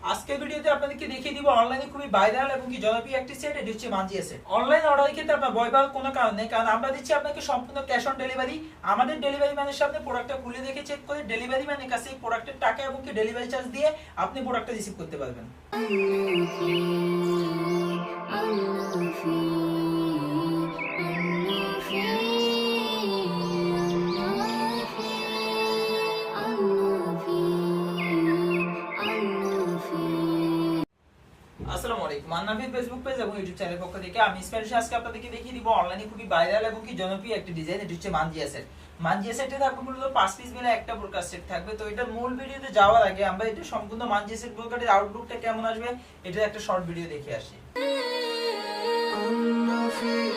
আজকের ভিডিওতে আপনাদেরকে দেখিয়ে দিব অনলাইনে খুবই ভাইরাল এবং কি জনপ্রিয় একটি সেট, এটি হচ্ছে মানজিয়া সেট। অনলাইন অর্ডারের ক্ষেত্রে আপনার ভয় পাওয়ার কোনো কারণ নেই, কারণ আমরা দিচ্ছি আপনাকে সম্পূর্ণ ক্যাশ অন ডেলিভারি। আমাদের ডেলিভারি ম্যানের সামনে প্রোডাক্টটা খুলে দেখে চেক করে ডেলিভারি ম্যানের কাছে প্রোডাক্টের টাকা এবং কি ডেলিভারি চার্জ দিয়ে আপনি প্রোডাক্টটা রিসিভ করতে পারবেন। আসসালামু আলাইকুম, আন্নাভির ফেসবুক পেজ এবং ইউটিউব চ্যানেলের পক্ষ থেকে আমি স্পেশালি আজকে আপনাদেরকে দেখিয়ে দিব অনলাইনে খুবই ভাইরাল এবং কি জনপ্রিয় একটি ডিজাইন, এটি হচ্ছে মানজিয়া সেট। মানজিয়া সেটে থাকবে মূলত 5 পিস মিলে একটা ব্রোকার সেট থাকবে। তো এটার মূল ভিডিওতে যাওয়ার আগে আমরা এটা সম্পূর্ণ মানজিয়া সেট ব্রোকারের আউটলুকটা কেমন আসবে এটার একটা শর্ট ভিডিও দেখে আসি। I'm not free.